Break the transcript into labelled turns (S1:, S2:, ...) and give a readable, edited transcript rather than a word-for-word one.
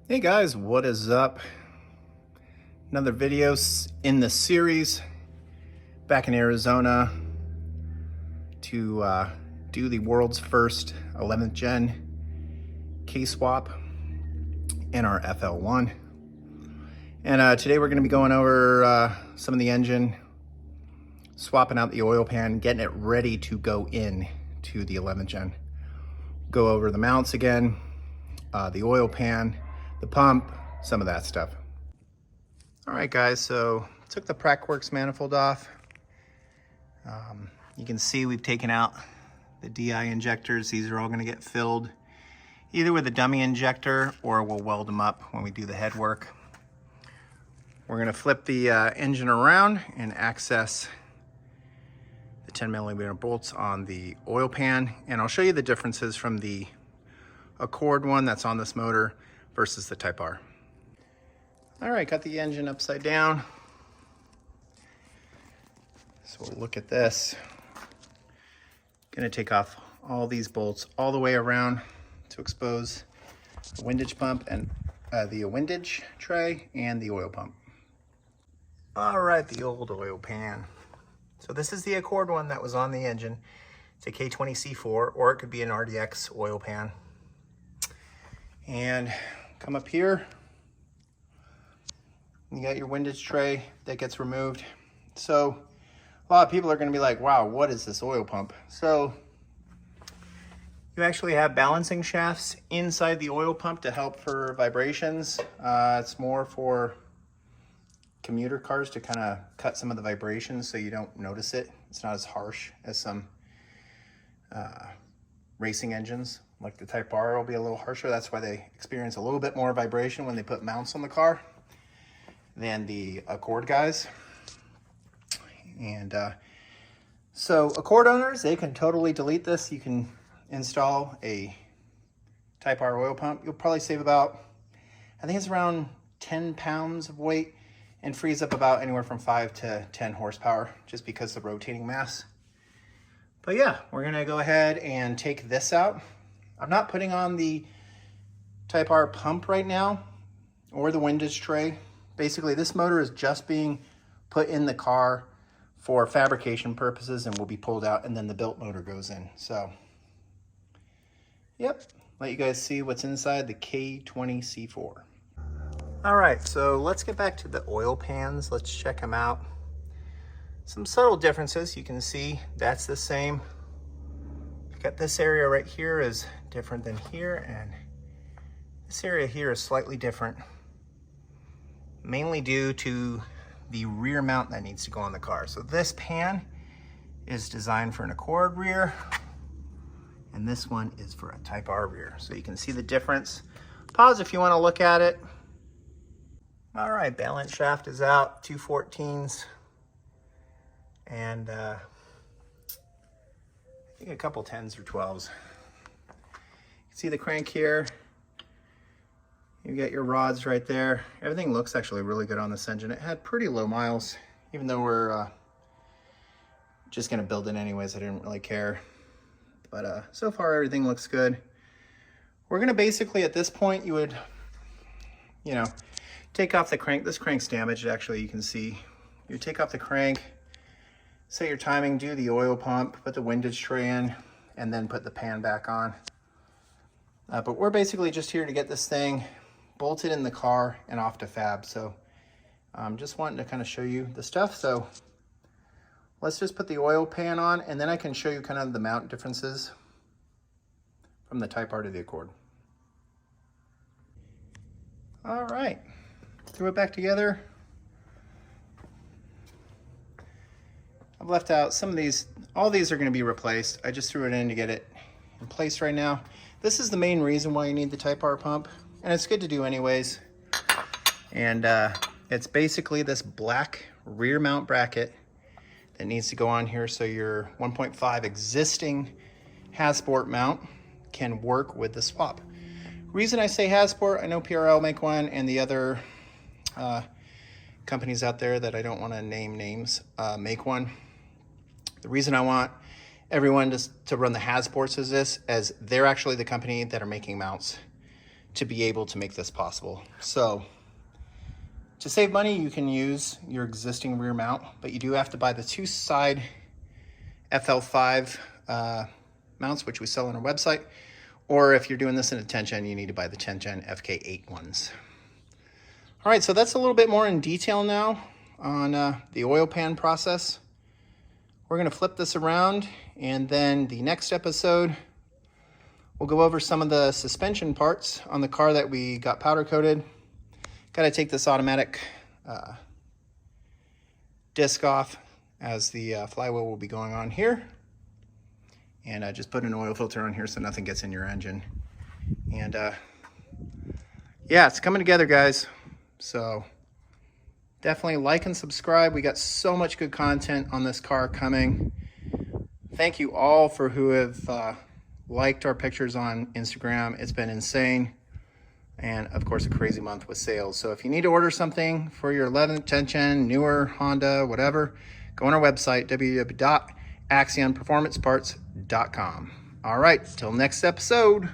S1: Hey guys, what is up? Another video in the series back in Arizona to do the world's first 11th gen K-swap in our FL1. And today we're going to be going over some of the engine, swapping out the oil pan, getting it ready to go in to the 11th gen. Go over the mounts again, the oil pan, the pump, some of that stuff. All right guys, so took the Praxworks manifold off. You can see we've taken out the DI injectors. These are all gonna get filled either with a dummy injector or we'll weld them up when we do the head work. We're gonna flip the engine around and access the 10mm bolts on the oil pan. And I'll show you the differences from the Accord one that's on this motor versus the Type R. All right, got the engine upside down. So we'll look at this. Gonna take off all these bolts all the way around to expose the windage pump and the windage tray and the oil pump. All right, the old oil pan. So this is the Accord one that was on the engine. It's a K20c4, or it could be an RDX oil pan. And come up here, you got your windage tray that gets removed. So a lot of people are going to be like, wow, what is this oil pump? So you actually have balancing shafts inside the oil pump to help for vibrations. It's more for commuter cars to kind of cut some of the vibrations so you don't notice it. It's not as harsh as some racing engines. Like the Type R will be a little harsher. That's why they experience a little bit more vibration when they put mounts on the car than the Accord guys. And so Accord owners, they can totally delete this. You can install a Type R oil pump. You'll probably save about, I think it's around 10 pounds of weight and frees up about anywhere from 5 to 10 horsepower just because of the rotating mass. But yeah, we're gonna go ahead and take this out. I'm not putting on the Type R pump right now or the windage tray. Basically, this motor is just being put in the car for fabrication purposes and will be pulled out, and then the built motor goes in. So, yep, let you guys see what's inside the K20c4. All right, so let's get back to the oil pans. Let's check them out. Some subtle differences. You can see that's the same. Got this area right here is different than here, and this area here is slightly different, mainly due to the rear mount that needs to go on the car. So this pan is designed for an Accord rear, and this one is for a Type R rear. So you can see the difference. Pause if you want to look at it. All right, balance shaft is out, 214s, and I think a couple 10s or 12s. You can see the crank here. You get your rods right there. Everything looks actually really good on this engine. It had pretty low miles, even though we're just gonna build it anyways. I didn't really care. But so far everything looks good. We're gonna basically, at this point, you would, take off the crank. This crank's damaged, actually, you can see. You take off the crank, set your timing, do the oil pump, put the windage tray in, and then put the pan back on. But we're basically just here to get this thing bolted in the car and off to fab. So I'm just wanting to kind of show you the stuff. So let's just put the oil pan on, and then I can show you kind of the mount differences from the Type R to the Accord. All right, threw it back together. I've left out some of these. All these are going to be replaced. I just threw it in to get it in place right now. This is the main reason why you need the Type R pump, and it's good to do anyways. And it's basically this black rear mount bracket that needs to go on here so your 1.5 existing Hasport mount can work with the swap. Reason I say Hasport, I know PRL make one, and the other companies out there that I don't want to name names make one. The reason I want everyone to run the Hasports is this, as they're actually the company that are making mounts to be able to make this possible. So to save money, you can use your existing rear mount, but you do have to buy the 2 side FL5 mounts, which we sell on our website. Or if you're doing this in a 10 gen, you need to buy the 10 gen FK8 ones. All right, so that's a little bit more in detail now on the oil pan process. We're gonna flip this around, and then the next episode, we'll go over some of the suspension parts on the car that we got powder coated. Gotta take this automatic disc off, as the flywheel will be going on here. And just put an oil filter on here so nothing gets in your engine. And yeah, it's coming together, guys. So definitely like and subscribe. We got so much good content on this car coming. Thank you all for who have liked our pictures on Instagram. It's been insane. And of course, a crazy month with sales. So if you need to order something for your 11th, 10th gen, newer Honda, whatever, go on our website, www.axionperformanceparts.com. All right, till next episode.